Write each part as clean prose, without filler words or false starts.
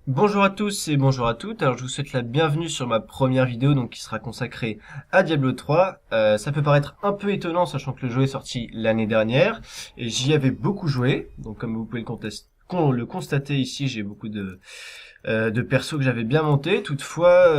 Bonjour à tous et bonjour à toutes, alors je vous souhaite la bienvenue sur ma première vidéo donc qui sera consacrée à Diablo 3. Ça peut paraître un peu étonnant sachant que le jeu est sorti l'année dernière et j'y avais beaucoup joué, donc comme vous pouvez le constater ici j'ai beaucoup de persos que j'avais bien montés. Toutefois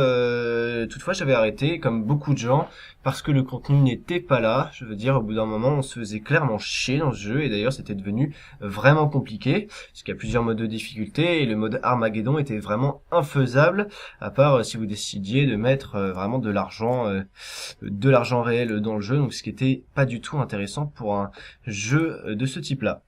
j'avais arrêté comme beaucoup de gens parce que le contenu n'était pas là. Je veux dire, au bout d'un moment on se faisait clairement chier dans ce jeu et d'ailleurs c'était devenu vraiment compliqué parce qu'il y a plusieurs modes de difficulté et le mode Armageddon était vraiment infaisable à part si vous décidiez de mettre vraiment de l'argent réel dans le jeu, donc ce qui était pas du tout intéressant pour un jeu de ce type là.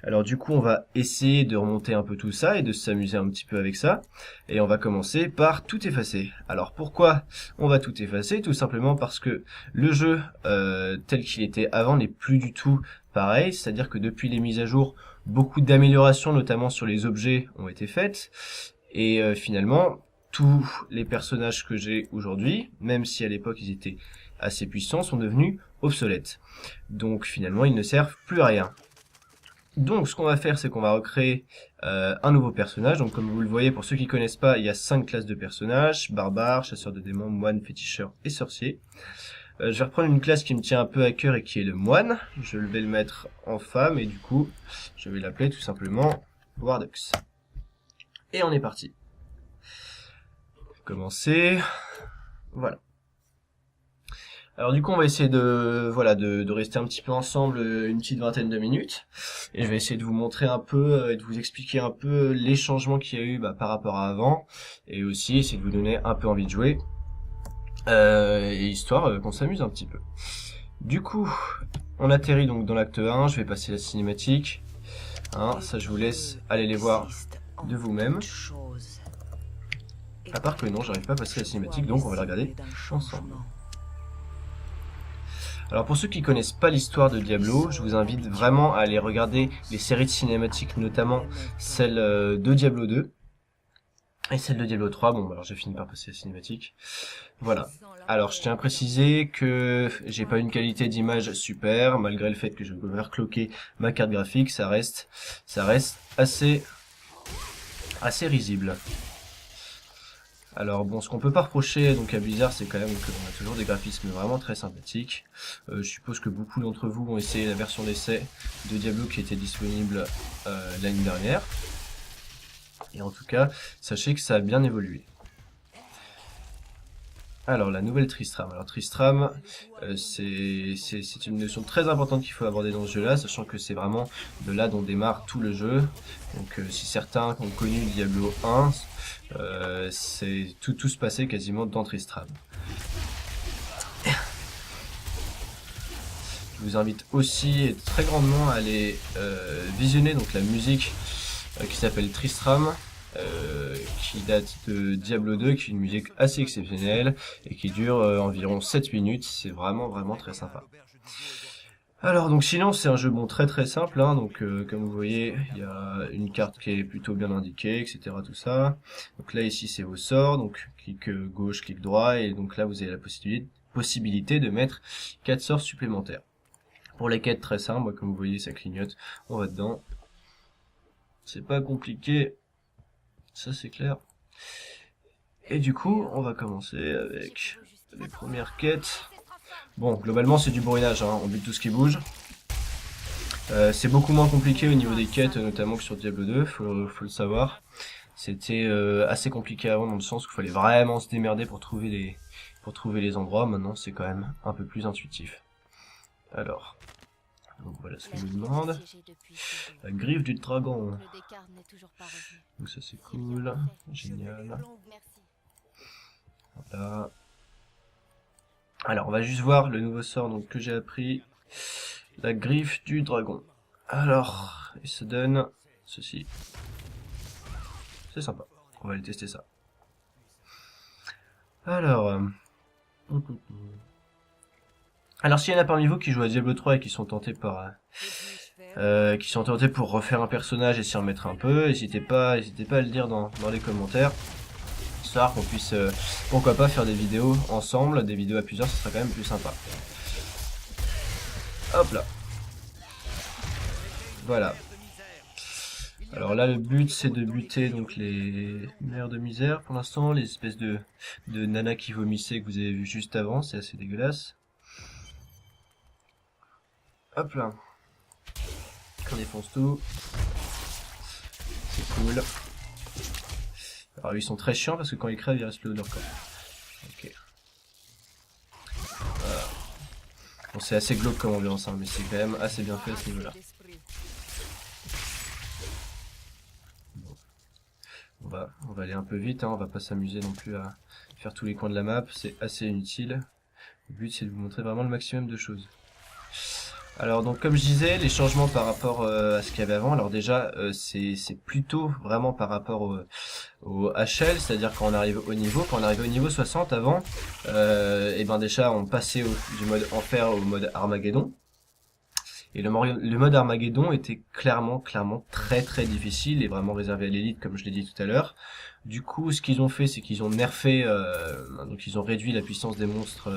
Alors du coup on va essayer de remonter un peu tout ça et de s'amuser un petit peu avec ça et on va commencer par tout effacer. Alors pourquoi on va tout effacer? Tout simplement parce que le jeu tel qu'il était avant n'est plus du tout pareil, c'est-à-dire que depuis les mises à jour beaucoup d'améliorations notamment sur les objets ont été faites et finalement tous les personnages que j'ai aujourd'hui, même si à l'époque ils étaient assez puissants, sont devenus obsolètes. Donc finalement ils ne servent plus à rien. Donc ce qu'on va faire c'est qu'on va recréer un nouveau personnage. Donc comme vous le voyez, pour ceux qui connaissent pas, il y a 5 classes de personnages: barbare, chasseur de démons, moine, féticheur et sorcier. Je vais reprendre une classe qui me tient un peu à cœur et qui est le moine. Je vais le mettre en femme et du coup je vais l'appeler tout simplement Wardux. Et on est parti. Commencer. Voilà. Alors du coup on va essayer de rester un petit peu ensemble une petite vingtaine de minutes et je vais essayer de vous montrer un peu et de vous expliquer un peu les changements qu'il y a eu par rapport à avant et aussi essayer de vous donner un peu envie de jouer et histoire qu'on s'amuse un petit peu. Du coup on atterrit donc dans l'acte 1, je vais passer la cinématique, ça je vous laisse aller les voir de vous-même. À part que non, j'arrive pas à passer la cinématique donc on va la regarder ensemble. Alors pour ceux qui connaissent pas l'histoire de Diablo, je vous invite vraiment à aller regarder les séries de cinématiques, notamment celle de Diablo 2 et celle de Diablo 3. Bon, alors j'ai fini par passer la cinématique. Voilà. Alors je tiens à préciser que j'ai pas une qualité d'image super, malgré le fait que je peux overclocker ma carte graphique, ça reste assez risible. Alors bon, ce qu'on peut pas reprocher donc à Blizzard, c'est quand même qu'on a toujours des graphismes vraiment très sympathiques. Je suppose que beaucoup d'entre vous ont essayé la version d'essai de Diablo qui était disponible l'année dernière. Et en tout cas, sachez que ça a bien évolué. Alors la nouvelle Tristram. Alors Tristram, c'est une notion très importante qu'il faut aborder dans ce jeu-là, sachant que c'est vraiment de là dont démarre tout le jeu. Donc si certains ont connu Diablo 1, tout se passait quasiment dans Tristram. Je vous invite aussi très grandement à aller visionner donc la musique qui s'appelle Tristram, qui date de Diablo 2, qui est une musique assez exceptionnelle et qui dure environ 7 minutes. C'est vraiment très sympa. Alors donc sinon c'est un jeu très simple, donc comme vous voyez il y a une carte qui est plutôt bien indiquée, etc. tout ça. Donc là ici c'est vos sorts, donc clic gauche, clic droit, et donc là vous avez la possibilité de mettre 4 sorts supplémentaires. Pour les quêtes très simples, comme vous voyez ça clignote, on va dedans. C'est pas compliqué, ça c'est clair. Et du coup on va commencer avec les premières quêtes. Bon, globalement c'est du bourrinage, on bute tout ce qui bouge. C'est beaucoup moins compliqué au niveau des quêtes, notamment que sur Diablo 2, faut le savoir. C'était assez compliqué avant dans le sens qu'il fallait vraiment se démerder pour trouver les endroits. Maintenant c'est quand même un peu plus intuitif. Alors, donc voilà ce qu'il nous demande. La griffe du dragon. Donc ça c'est cool, génial. Voilà. Alors on va juste voir le nouveau sort donc, que j'ai appris, la griffe du dragon. Alors, il se donne ceci. C'est sympa, on va aller tester ça. Alors, s'il y en a parmi vous qui jouent à Diablo 3 et qui sont tentés pour refaire un personnage et s'y remettre un peu, n'hésitez pas à le dire dans les commentaires. histoire qu'on puisse, pourquoi pas, faire des vidéos ensemble, des vidéos à plusieurs, ce sera quand même plus sympa. Hop là. Voilà. Alors là, le but, c'est de buter donc les mères de misère pour l'instant, les espèces de nanas qui vomissaient que vous avez vu juste avant, c'est assez dégueulasse. Hop là. On défonce tout. C'est cool. Alors ils sont très chiants parce que quand ils crèvent, ils restent le haut de leur corps. Ok. Voilà. Bon, c'est assez glauque comme ambiance, hein, mais c'est quand même assez bien fait à ce niveau-là. Bon. On va aller un peu vite, hein, on va pas s'amuser non plus à faire tous les coins de la map, c'est assez inutile. Le but c'est de vous montrer vraiment le maximum de choses. Alors donc comme je disais, les changements par rapport à ce qu'il y avait avant, alors déjà c'est plutôt vraiment par rapport au HL, c'est-à-dire quand on arrive au niveau, 60 avant, et ben déjà on passait du mode enfer au mode Armageddon. Et le mode Armageddon était clairement très difficile et vraiment réservé à l'élite comme je l'ai dit tout à l'heure. Du coup ce qu'ils ont fait c'est qu'ils ont nerfé, donc ils ont réduit la puissance des monstres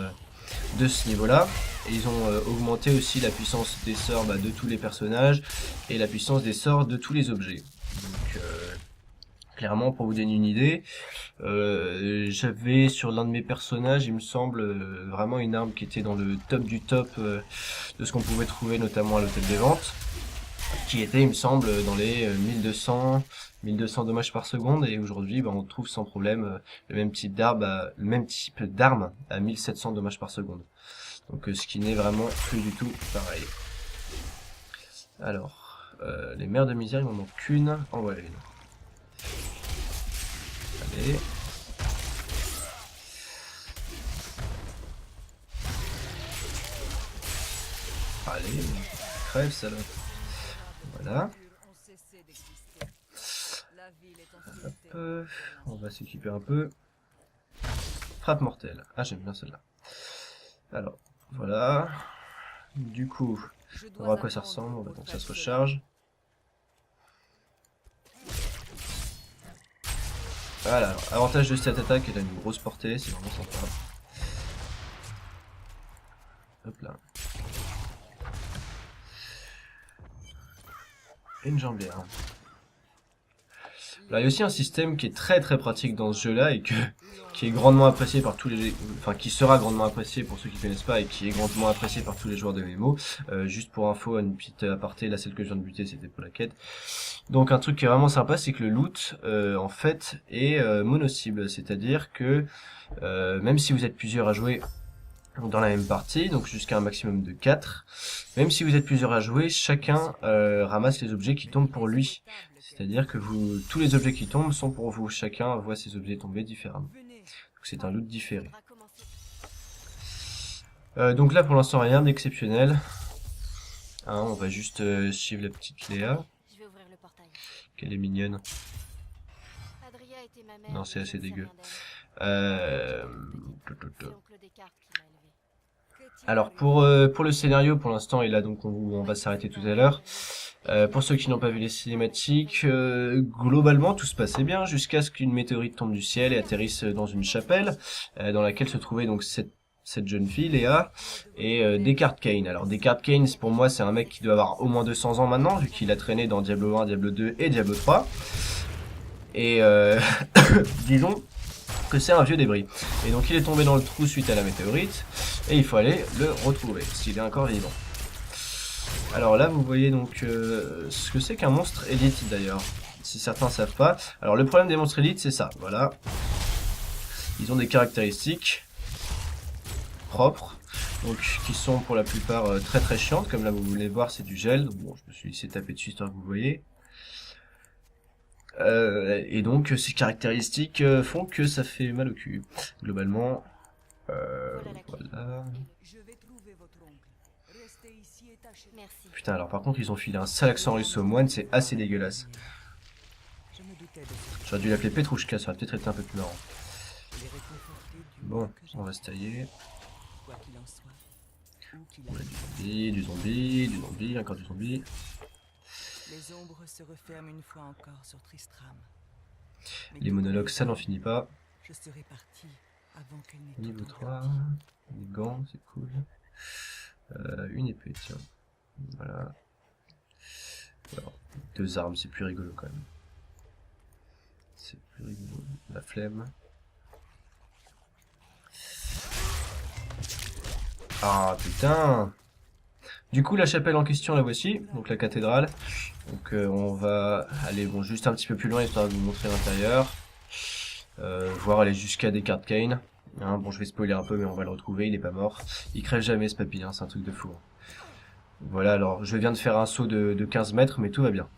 de ce niveau-là, et ils ont augmenté aussi la puissance des sorts de tous les personnages et la puissance des sorts de tous les objets. Donc clairement, pour vous donner une idée, j'avais sur l'un de mes personnages, il me semble, vraiment une arme qui était dans le top du top de ce qu'on pouvait trouver notamment à l'hôtel des ventes, qui était, il me semble, dans les 1200 dommages par seconde, et aujourd'hui on trouve sans problème le même type d'arme à 1700 dommages par seconde. Donc ce qui n'est vraiment plus du tout pareil. Alors, les mères de misère, il m'en manque qu'une. En voilà une. Allez. Allez, crève salope. Voilà. Hop, on va s'équiper un peu. Frappe mortelle. Ah, j'aime bien celle-là. Alors, voilà. Du coup, on voit à quoi ça ressemble. On va donc ça se recharge. Voilà, alors, avantage de cette attaque, elle a une grosse portée, c'est vraiment sympa. Hop là. Et une jambière. Alors, il y a aussi un système qui est très pratique dans ce jeu-là et qui est grandement apprécié par tous les, enfin qui sera grandement apprécié pour ceux qui connaissent pas et qui est grandement apprécié par tous les joueurs de MMO. Juste pour info, une petite aparté, là celle que je viens de buter, c'était pour la quête. Donc un truc qui est vraiment sympa, c'est que le loot en fait est mono-cible, c'est-à-dire que même si vous êtes plusieurs à jouer dans la même partie, donc jusqu'à un maximum de 4, même si vous êtes plusieurs à jouer, chacun ramasse les objets qui tombent pour lui. C'est-à-dire que tous les objets qui tombent sont pour vous. Chacun voit ses objets tomber différemment. Donc c'est un loot différé. Donc là pour l'instant rien d'exceptionnel. Hein, on va juste suivre la petite Léa. Qu'elle est mignonne. Non, c'est assez dégueu. Alors pour le scénario, pour l'instant, et là donc on va s'arrêter tout à l'heure. Pour ceux qui n'ont pas vu les cinématiques, globalement tout se passait bien jusqu'à ce qu'une météorite tombe du ciel et atterrisse dans une chapelle dans laquelle se trouvait donc cette jeune fille, Léa, et Descartes Kane. Alors Descartes Kane, pour moi, c'est un mec qui doit avoir au moins 200 ans maintenant, vu qu'il a traîné dans Diablo 1, Diablo 2 et Diablo 3. Et disons que c'est un vieux débris. Et donc il est tombé dans le trou suite à la météorite, et il faut aller le retrouver, s'il est encore vivant. Alors là, vous voyez donc ce que c'est qu'un monstre élite d'ailleurs, si certains ne savent pas. Alors le problème des monstres élites, c'est ça, voilà. Ils ont des caractéristiques propres, donc qui sont pour la plupart très chiantes, comme là vous voulez voir c'est du gel, donc bon je me suis laissé taper dessus histoire que vous voyez. Et donc ces caractéristiques font que ça fait mal au cul, globalement. Voilà. Putain, alors par contre ils ont filé un sale accent russe au moine, c'est assez dégueulasse. J'aurais dû l'appeler Petrouchka, ça aurait peut-être été un peu plus marrant. Bon, on va se tailler. On a du zombie, encore du zombie. Les ombres se referment une fois encore sur Tristram. Les monologues, ça n'en finit pas. Je serais parti avant qu'elle n'ait Niveau tout 3, des gants, c'est cool. Une épée, tiens. Voilà. Alors, 2 armes, c'est plus rigolo quand même. C'est plus rigolo. La flemme. Ah putain! Du coup, la chapelle en question, la voici, donc la cathédrale. Donc on va aller bon, juste un petit peu plus loin, histoire de vous montrer l'intérieur. Voir aller jusqu'à Descartes Kane. Hein, bon, je vais spoiler un peu, mais on va le retrouver, il est pas mort. Il crève jamais ce papy, hein, c'est un truc de fou. Voilà, alors je viens de faire un saut de 15 mètres, mais tout va bien.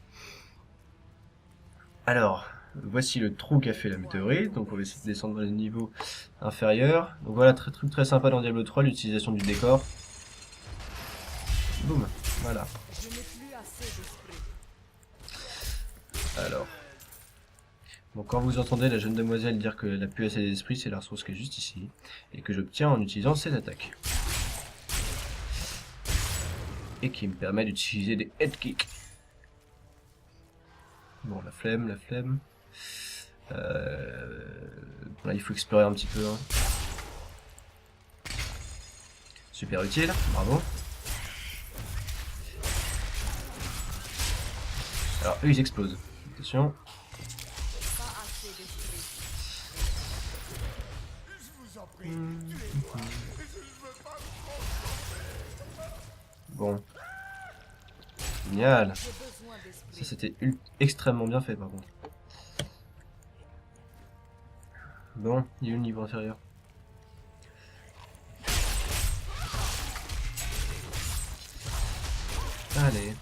Alors, voici le trou qu'a fait la météorite, donc on va essayer de descendre dans les niveaux inférieurs. Donc voilà, truc très sympa dans Diablo 3, l'utilisation du décor. Boum, voilà. Je n'ai plus assez d'esprit. Alors, bon, quand vous entendez la jeune demoiselle dire qu'elle n'a plus assez d'esprit, c'est la ressource qui est juste ici, et que j'obtiens en utilisant cette attaque. Et qui me permet d'utiliser des head kicks. Bon, la flemme, la flemme. Là, il faut explorer un petit peu. Hein. Super utile, bravo. Alors, eux, ils explosent. Attention. Pas assez d'esprit. Bon. Génial. J'ai besoin d'esprit. Ça, c'était extrêmement bien fait, par contre. Bon, il y a eu le niveau inférieur. Allez.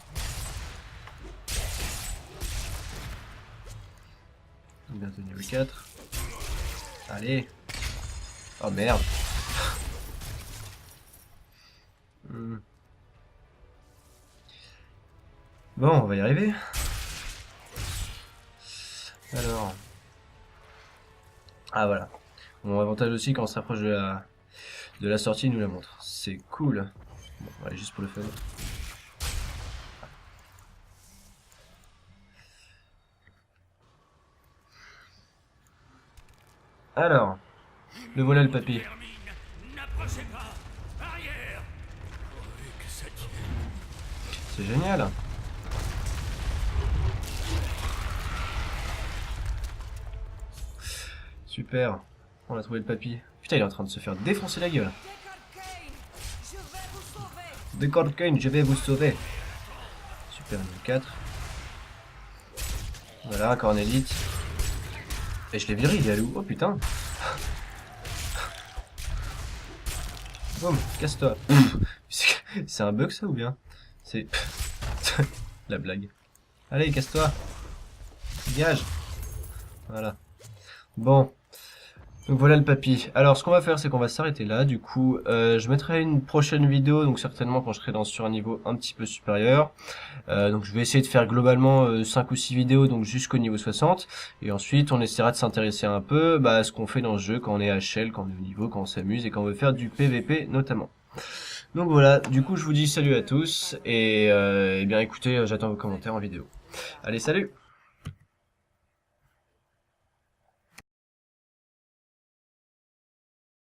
Bientôt niveau 4. Allez. Oh merde. Bon, on va y arriver. Alors. Ah voilà. Bon, avantage aussi quand on s'approche de la sortie, il nous la montre. C'est cool. Bon, on va aller juste pour le fun. Alors, le voilà le papy. N'approchez pas! Arrière! Oui, que ça tienne. C'est génial. Super. On a trouvé le papy. Putain, il est en train de se faire défoncer la gueule. Descartes Kane, je vais vous sauver. Descartes Kane, je vais vous sauver. Super, niveau 4. Voilà, Cornélite. Et je l'ai viré, il est allé où? Oh putain. Boum, casse-toi. C'est un bug ça ou bien? C'est... la blague. Allez, casse-toi. Dégage. Voilà. Bon. Donc voilà le papy. Alors ce qu'on va faire c'est qu'on va s'arrêter là. Du coup je mettrai une prochaine vidéo, donc certainement quand je serai sur un niveau un petit peu supérieur. Donc je vais essayer de faire globalement 5 ou 6 vidéos, donc jusqu'au niveau 60. Et ensuite on essaiera de s'intéresser un peu à ce qu'on fait dans le jeu quand on est HL, quand on est au niveau, quand on s'amuse et quand on veut faire du PVP notamment. Donc voilà, du coup je vous dis salut à tous et bien écoutez, j'attends vos commentaires en vidéo. Allez, salut!